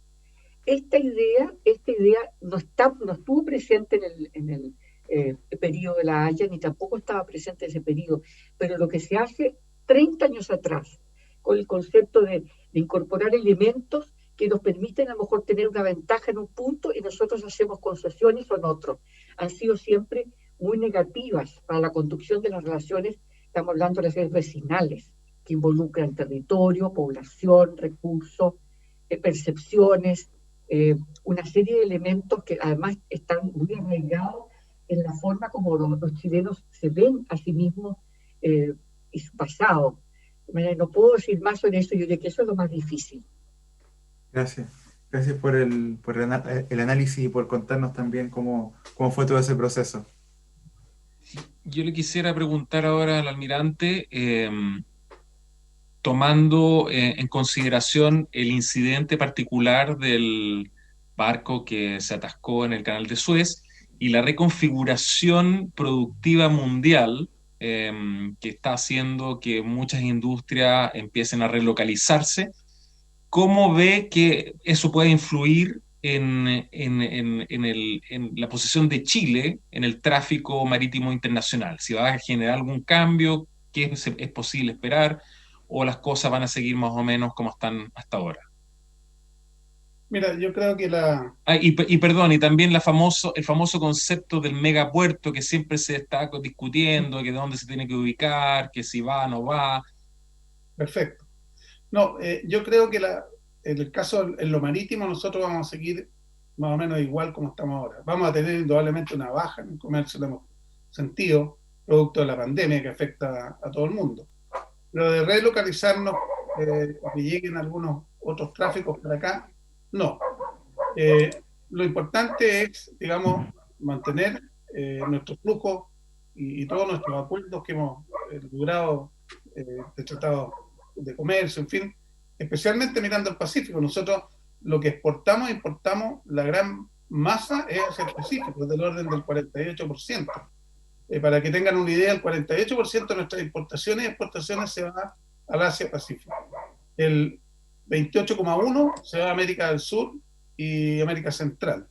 Esta idea no estuvo presente en el periodo de La Haya, ni tampoco estaba presente en ese periodo, pero lo que se hace 30 años atrás, con el concepto de incorporar elementos que nos permiten a lo mejor tener una ventaja en un punto y nosotros hacemos concesiones en otro, han sido siempre muy negativas para la conducción de las relaciones. Estamos hablando de relaciones vecinales, que involucran territorio, población, recursos, percepciones, una serie de elementos que además están muy arraigados en la forma como los chilenos se ven a sí mismos y su pasado. No puedo decir más sobre eso, yo diría que eso es lo más difícil. Gracias. Gracias por el análisis y por contarnos también cómo fue todo ese proceso. Yo le quisiera preguntar ahora al almirante, tomando en consideración el incidente particular del barco que se atascó en el Canal de Suez y la reconfiguración productiva mundial que está haciendo que muchas industrias empiecen a relocalizarse, ¿cómo ve que eso puede influir en la posición de Chile en el tráfico marítimo internacional? Si va a generar algún cambio, ¿qué es posible esperar? ¿O las cosas van a seguir más o menos como están hasta ahora? Mira, yo creo que y perdón, y también el famoso concepto del megapuerto que siempre se está discutiendo, que de dónde se tiene que ubicar, que si va o no va. Perfecto. No, yo creo que en el caso, en lo marítimo, nosotros vamos a seguir más o menos igual como estamos ahora. Vamos a tener indudablemente una baja en el comercio, lo hemos sentido, producto de la pandemia que afecta a todo el mundo. Pero de relocalizarnos, que lleguen algunos otros tráficos para acá, no. Lo importante es, digamos, mantener nuestro flujo y todos nuestros acuerdos que hemos logrado de tratado de comercio, en fin, especialmente mirando al Pacífico. Nosotros lo que importamos, la gran masa es hacia el Pacífico, del orden del 48%. Para que tengan una idea, el 48% de nuestras importaciones y exportaciones se va al Asia-Pacífico. El 28,1% se va a América del Sur y América Central.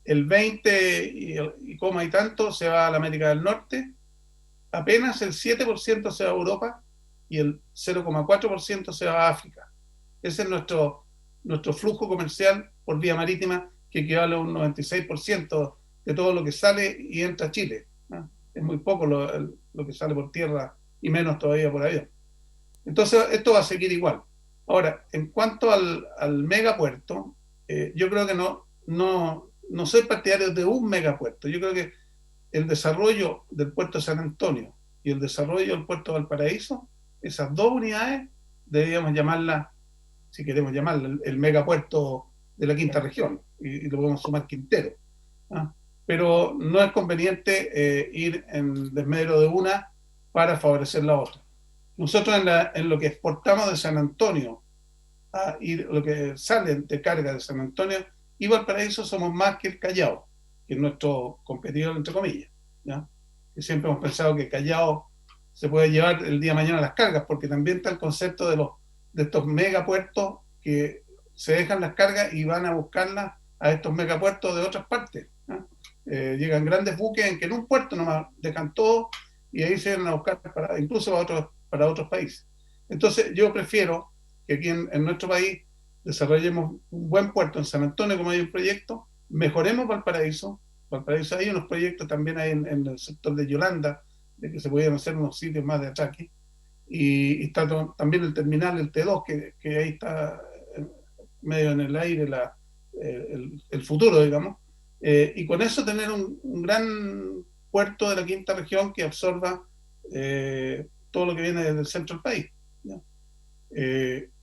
El 20 y coma y tanto se va a la América del Norte. Apenas el 7% se va a Europa y el 0,4% se va a África. Ese es nuestro flujo comercial por vía marítima, que equivale a un 96% de todo lo que sale y entra a Chile. Es muy poco lo que sale por tierra y menos todavía por avión. Entonces, esto va a seguir igual. Ahora, en cuanto al megapuerto, yo creo que no soy partidario de un megapuerto. Yo creo que el desarrollo del puerto de San Antonio y el desarrollo del puerto de Valparaíso, esas dos unidades, deberíamos llamarlas, si queremos llamarla, el megapuerto de la quinta región, y lo podemos sumar Quintero. Pero no es conveniente ir en desmedro de una para favorecer la otra. Nosotros en lo que exportamos de San Antonio y lo que sale de carga de San Antonio y Valparaíso somos más que el Callao, que es nuestro competidor, entre comillas, ¿ya? Que siempre hemos pensado que Callao se puede llevar el día de mañana las cargas, porque también está el concepto de estos megapuertos que se dejan las cargas y van a buscarlas a estos megapuertos de otras partes, ¿ya? Llegan grandes buques en que en un puerto nomás dejan todo y ahí se van a buscar incluso para otros países. Entonces yo prefiero que aquí en nuestro país desarrollemos un buen puerto en San Antonio, como hay un proyecto, mejoremos Valparaíso. Valparaíso hay unos proyectos también ahí en el sector de Yolanda, de que se pudieran hacer unos sitios más de atraque, y está también el terminal, el T2, que ahí está medio en el aire el futuro, digamos, y con eso tener un gran puerto de la quinta región que absorba todo lo que viene desde el centro del país, ¿ya?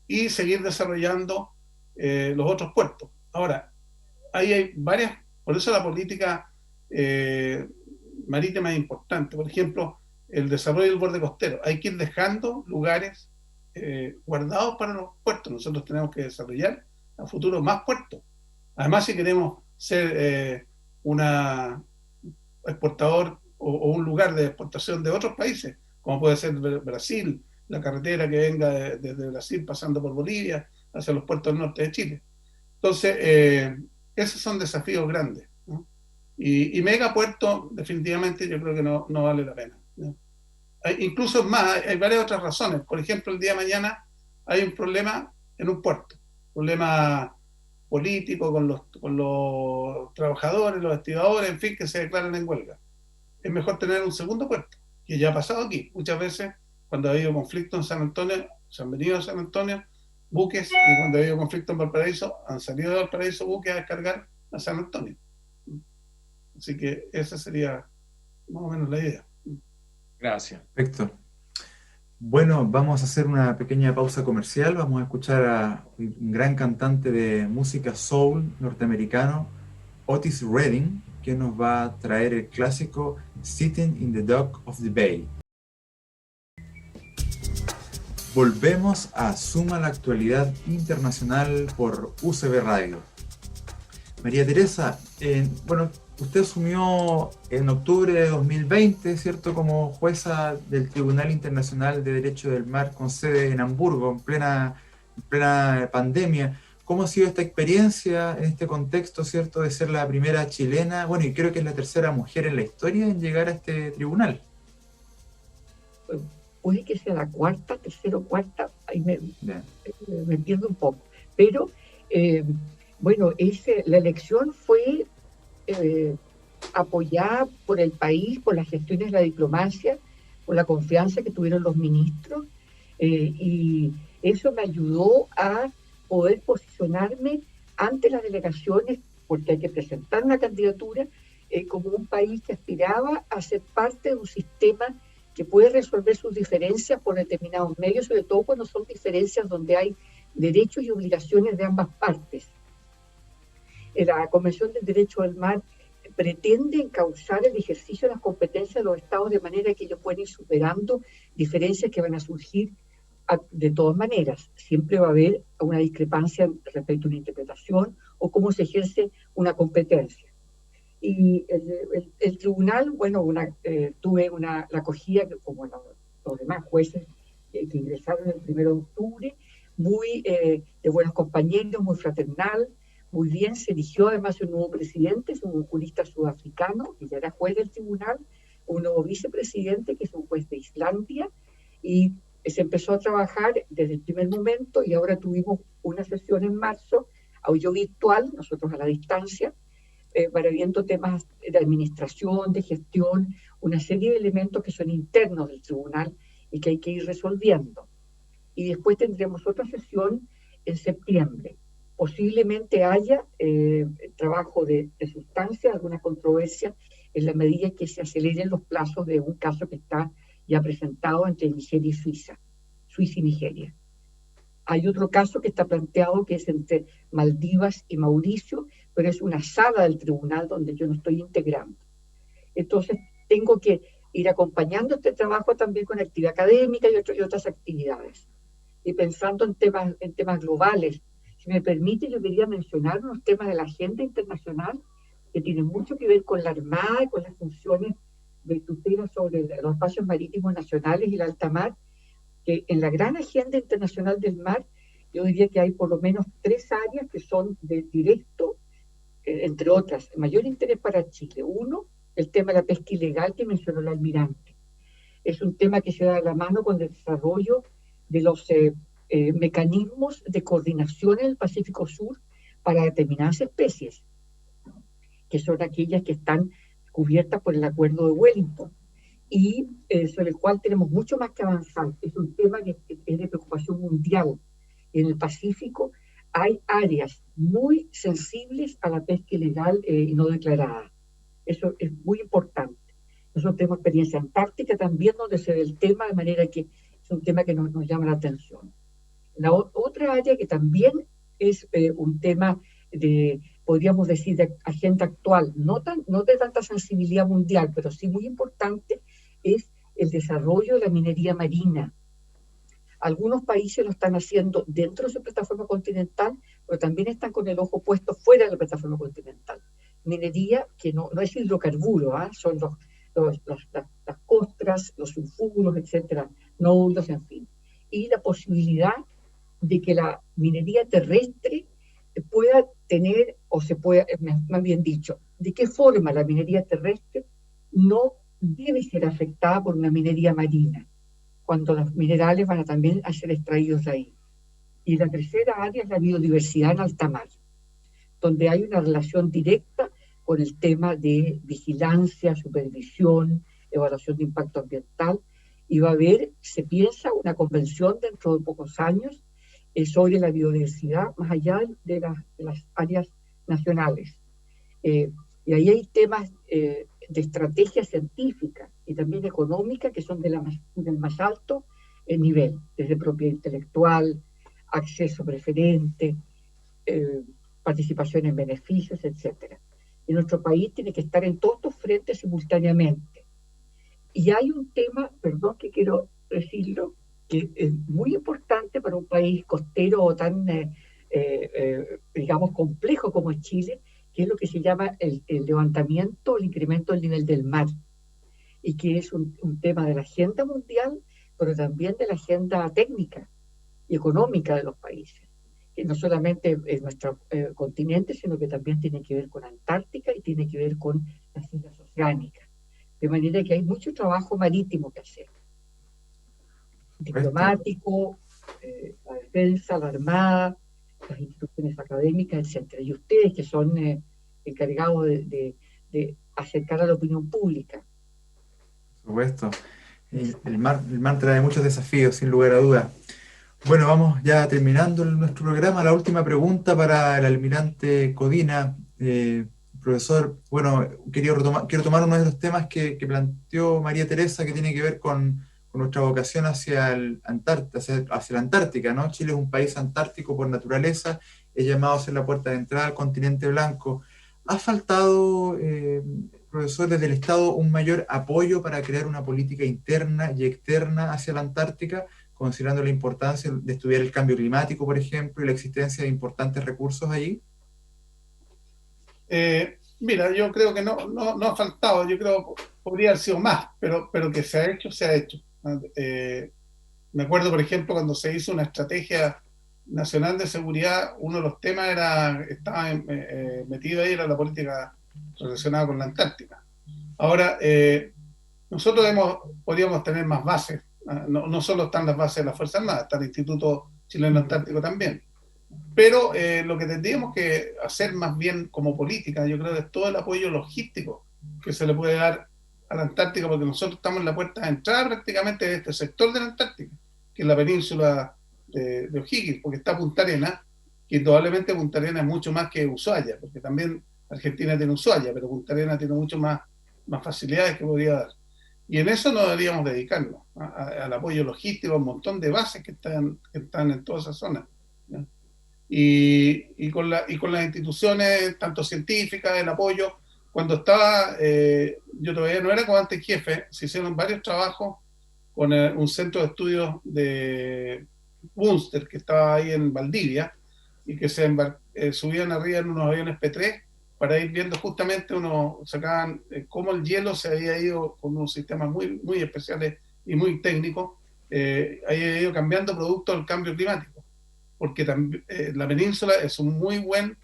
Y seguir desarrollando los otros puertos. Ahora, ahí hay varias, por eso la política marítima es importante. Por ejemplo, el desarrollo del borde costero. Hay que ir dejando lugares guardados para los puertos. Nosotros tenemos que desarrollar a futuro más puertos. Además, si queremos ser una exportador o un lugar de exportación de otros países, como puede ser Brasil, la carretera que venga desde Brasil pasando por Bolivia hacia los puertos del norte de Chile. Entonces, esos son desafíos grandes, ¿no? Y megapuerto, definitivamente, yo creo que no vale la pena, ¿no? Incluso más, hay varias otras razones. Por ejemplo, el día de mañana hay un problema en un puerto, problema político con los trabajadores, los estibadores, en fin, que se declaran en huelga. Es mejor tener un segundo puerto, que ya ha pasado aquí. Muchas veces, cuando ha habido conflicto en San Antonio, se han venido a San Antonio buques, y cuando ha habido conflicto en Valparaíso, han salido de Valparaíso buques a descargar a San Antonio. Así que esa sería más o menos la idea. Gracias. Perfecto. Bueno, vamos a hacer una pequeña pausa comercial. Vamos a escuchar a un gran cantante de música soul norteamericano, Otis Redding, que nos va a traer el clásico Sitting in the Dock of the Bay. Volvemos a Suma la Actualidad Internacional por UCB Radio. María Teresa, bueno, usted asumió en octubre de 2020, ¿cierto?, como jueza del Tribunal Internacional de Derecho del Mar con sede en Hamburgo, en plena pandemia. ¿Cómo ha sido esta experiencia en este contexto, ¿cierto?, de ser la primera chilena, bueno, y creo que es la tercera mujer en la historia en llegar a este tribunal? Puede que sea la cuarta, tercera o cuarta, ahí me pierdo un poco. Pero, bueno, la elección fue apoyada por el país, por las gestiones de la diplomacia, por la confianza que tuvieron los ministros, y eso me ayudó a poder posicionarme ante las delegaciones, porque hay que presentar una candidatura como un país que aspiraba a ser parte de un sistema que puede resolver sus diferencias por determinados medios, sobre todo cuando son diferencias donde hay derechos y obligaciones de ambas partes. La Convención del Derecho del Mar pretende encauzar el ejercicio de las competencias de los estados de manera que ellos puedan ir superando diferencias que van a surgir de todas maneras. Siempre va a haber una discrepancia respecto a una interpretación o cómo se ejerce una competencia. Y el tribunal, bueno, tuve la acogida, como los demás jueces que ingresaron el 1 de octubre, muy de buenos compañeros, muy fraternal, muy bien. Se eligió además un nuevo presidente, es un jurista sudafricano, que ya era juez del tribunal, un nuevo vicepresidente, que es un juez de Islandia, y se empezó a trabajar desde el primer momento, y ahora tuvimos una sesión en marzo, audio virtual, nosotros a la distancia, para viendo temas de administración, de gestión, una serie de elementos que son internos del tribunal y que hay que ir resolviendo. Y después tendremos otra sesión en septiembre. Posiblemente haya trabajo de sustancia, alguna controversia, en la medida que se aceleren los plazos de un caso que está ya presentado entre Nigeria y Suiza y Nigeria. Hay otro caso que está planteado que es entre Maldivas y Mauricio, pero es una sala del tribunal donde yo no estoy integrando. Entonces, tengo que ir acompañando este trabajo también con actividad académica y otras actividades. Y pensando en temas globales, si me permite, yo quería mencionar unos temas de la agenda internacional que tienen mucho que ver con la Armada y con las funciones de tutela sobre los espacios marítimos nacionales y la alta mar, que en la gran agenda internacional del mar, yo diría que hay por lo menos 3 áreas que son de directo, entre otras, mayor interés para Chile. Uno, el tema de la pesca ilegal que mencionó el almirante. Es un tema que se da de la mano con el desarrollo de los mecanismos de coordinación en el Pacífico Sur para determinadas especies, que son aquellas que están cubiertas por el Acuerdo de Wellington, y sobre el cual tenemos mucho más que avanzar. Es un tema que es de preocupación mundial. En el Pacífico hay áreas muy sensibles a la pesca ilegal y no declarada. Eso es muy importante. Nosotros tenemos experiencia antártica también, donde se ve el tema, de manera que es un tema que nos llama la atención. La otra área que también es un tema podríamos decir, de agenda actual, no de tanta sensibilidad mundial, pero sí muy importante, es el desarrollo de la minería marina. Algunos países lo están haciendo dentro de su plataforma continental, pero también están con el ojo puesto fuera de la plataforma continental. Minería que no es hidrocarburo, son las costras, los sulfuros, etcétera, nódulos, en fin. Y la posibilidad de que la minería terrestre pueda tener, o se pueda, más bien dicho, de qué forma la minería terrestre no debe ser afectada por una minería marina, cuando los minerales van a también a ser extraídos de ahí. Y la tercera área es la biodiversidad en alta mar, donde hay una relación directa con el tema de vigilancia, supervisión, evaluación de impacto ambiental, y va a haber, se piensa, una convención dentro de pocos años sobre la biodiversidad más allá de las áreas nacionales. Y ahí hay temas de estrategia científica y también económica que son del más alto nivel, desde propiedad intelectual, acceso preferente, participación en beneficios, etc. Y nuestro país tiene que estar en todos estos frentes simultáneamente. Y hay un tema, perdón que quiero decirlo, que es muy importante para un país costero o tan, digamos, complejo como es Chile, que es lo que se llama el levantamiento, el incremento del nivel del mar, y que es un tema de la agenda mundial, pero también de la agenda técnica y económica de los países, que no solamente es nuestro continente, sino que también tiene que ver con Antártica y tiene que ver con las islas oceánicas. De manera que hay mucho trabajo marítimo que hacer. Diplomático, la defensa, la armada, las instituciones académicas, etc. Y ustedes que son encargados de acercar a la opinión pública. Por supuesto. El mar trae muchos desafíos, sin lugar a dudas. Bueno, vamos ya terminando nuestro programa. La última pregunta para el almirante Codina. Profesor, bueno, quiero tomar uno de los temas que planteó María Teresa, que tiene que ver con nuestra vocación hacia la Antártica, ¿no? Chile es un país antártico por naturaleza, es llamado a ser la puerta de entrada al continente blanco. ¿Ha faltado, profesor, desde el Estado un mayor apoyo para crear una política interna y externa hacia la Antártica, considerando la importancia de estudiar el cambio climático, por ejemplo, y la existencia de importantes recursos allí? Mira, yo creo que no ha faltado, yo creo que podría haber sido más, pero que se ha hecho, se ha hecho. Me acuerdo, por ejemplo, cuando se hizo una estrategia nacional de seguridad, uno de los temas estaba metido ahí, era la política relacionada con la Antártica. Ahora, nosotros podríamos tener más bases, no solo están las bases de la Fuerza Armada, está el Instituto Chileno Antártico también, Pero lo que tendríamos que hacer más bien como política, yo creo que es todo el apoyo logístico que se le puede dar a la Antártica, porque nosotros estamos en la puerta de entrada prácticamente de este sector de la Antártica, que es la península de O'Higgins, porque está Punta Arenas, que indudablemente Punta Arenas es mucho más que Ushuaia, porque también Argentina tiene Ushuaia, pero Punta Arenas tiene mucho más facilidades que podría dar. Y en eso nos deberíamos dedicarnos, al apoyo logístico, a un montón de bases que están en toda esa zona, ¿ya? Y con las instituciones, tanto científicas, el apoyo. Cuando estaba, yo todavía no era comandante en jefe, se hicieron varios trabajos con un centro de estudios de Bunster, que estaba ahí en Valdivia, y que se subían arriba en unos aviones P3 para ir viendo justamente, sacaban cómo el hielo se había ido con unos sistemas muy, muy especiales y muy técnicos, había ido cambiando producto del cambio climático, porque también, la península es un muy buen,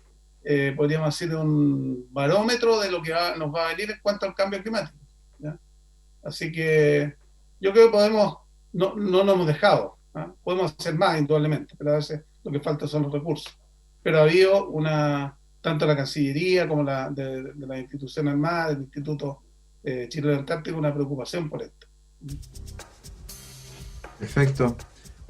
podríamos decir, un barómetro de lo que nos va a venir en cuanto al cambio climático, ¿ya? Así que yo creo que no nos hemos dejado, ¿ah? Podemos hacer más indudablemente, pero a veces lo que falta son los recursos. Pero ha habido tanto la Cancillería como de la institución armada, del Instituto Chileno Antártico, una preocupación por esto. Perfecto.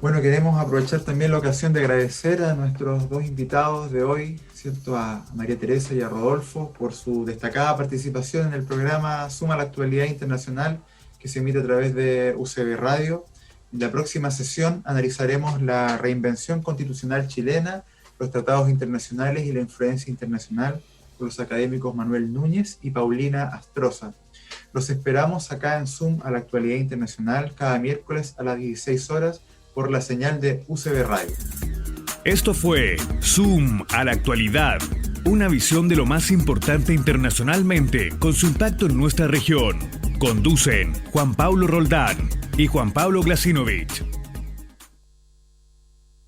Bueno, queremos aprovechar también la ocasión de agradecer a nuestros dos invitados de hoy, ¿cierto? A María Teresa y a Rodolfo, por su destacada participación en el programa Suma a la Actualidad Internacional, que se emite a través de UCB Radio. En la próxima sesión analizaremos la reinvención constitucional chilena, los tratados internacionales y la influencia internacional, con los académicos Manuel Núñez y Paulina Astroza. Los esperamos acá en Zoom a la Actualidad Internacional cada miércoles a las 16 horas por la señal de UCB Radio. Esto fue Zoom a la Actualidad, una visión de lo más importante internacionalmente con su impacto en nuestra región. Conducen Juan Pablo Roldán y Juan Pablo Glasinovich.